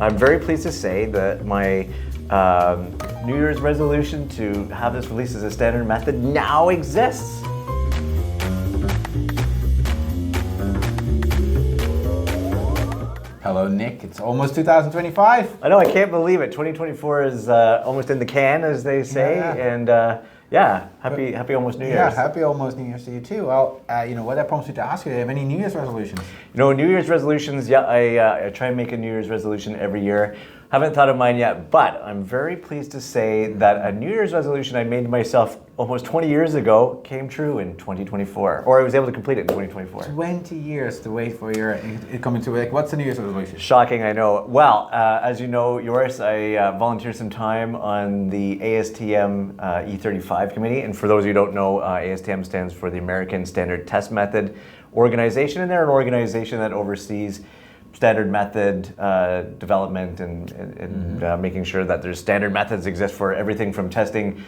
I'm very pleased to say that my New Year's resolution to have this released as a standard method now exists. Hello, Nick. It's almost 2025. I know, I can't believe it. 2024 is almost in the can, as they say, and happy almost New Year's. Yeah, happy almost New Year's to you too. Well, what that prompts me to ask you, do you have any New Year's resolutions? New Year's resolutions, I try and make a New Year's resolution every year. Haven't thought of mine yet, but I'm very pleased to say that a New Year's resolution I made to myself almost 20 years ago came true in 2024, or I was able to complete it in 2024. 20 years to wait for it coming to it. What's the New Year's resolution? Shocking, I know. Well, as you know, Joris, I volunteered some time on the ASTM E35 committee, and for those of you who don't know, ASTM stands for the American Standard Test Method Organization, and they're an organization that oversees standard method development and making sure that there's standard methods exist for everything from testing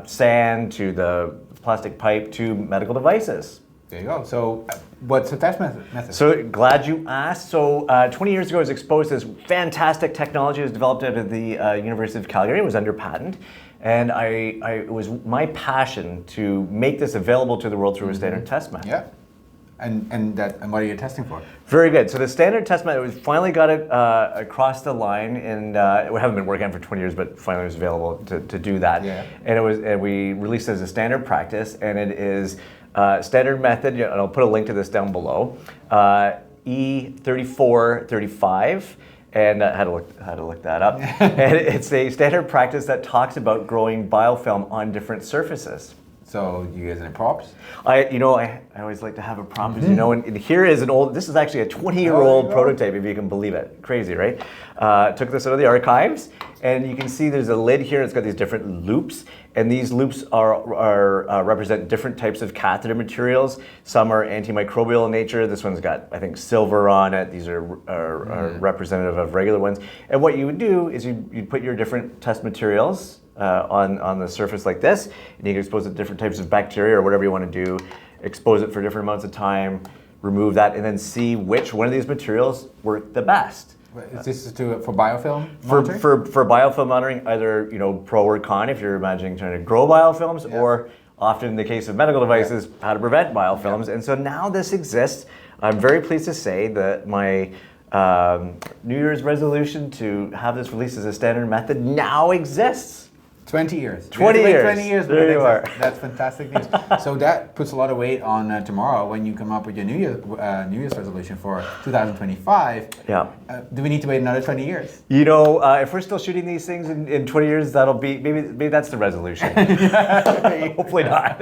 sand to the plastic pipe to medical devices. There you go. So what's the test method? So glad you asked. So 20 years ago I was exposed to this fantastic technology that was developed out of the University of Calgary. It was under patent. And it was my passion to make this available to the world through a standard test method. Yeah. And what are you testing for? Very good. So the standard test method, we finally got it across the line, and we haven't been working on it for 20 years, but finally it was available to do that. Yeah. And we released it as a standard practice, and it is standard method, and I'll put a link to this down below, E3435. And I had to look that up. And it's a standard practice that talks about growing biofilm on different surfaces. So do you guys have any props? I always like to have a prop, and here is this is actually a 20-year-old prototype, if you can believe it. Crazy, right? Took this out of the archives, and you can see there's a lid here. It's got these different loops, and these loops represent different types of catheter materials. Some are antimicrobial in nature. This one's got, I think, silver on it. These are representative of regular ones. And what you would do is you'd put your different test materials on the surface like this, and you can expose it to different types of bacteria or whatever you want to do, expose it for different amounts of time, remove that, and then see which one of these materials work the best. Is this for biofilm monitoring? For biofilm monitoring, either pro or con if you're imagining trying to grow biofilms, or often in the case of medical devices, how to prevent biofilms. And so now this exists. I'm very pleased to say that my New Year's resolution to have this released as a standard method now exists. 20 years. 20 years. 20 years. There you are. That's fantastic news. So that puts a lot of weight on tomorrow when you come up with your New Year's resolution for 2025. Yeah. Do we need to wait another 20 years? If we're still shooting these things in 20 years, that'll be maybe that's the resolution. Hopefully not.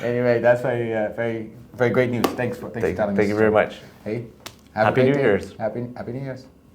Anyway, that's very great news. Thanks for telling us. Thank you very much. Hey, Happy New Year's. Happy New Year's.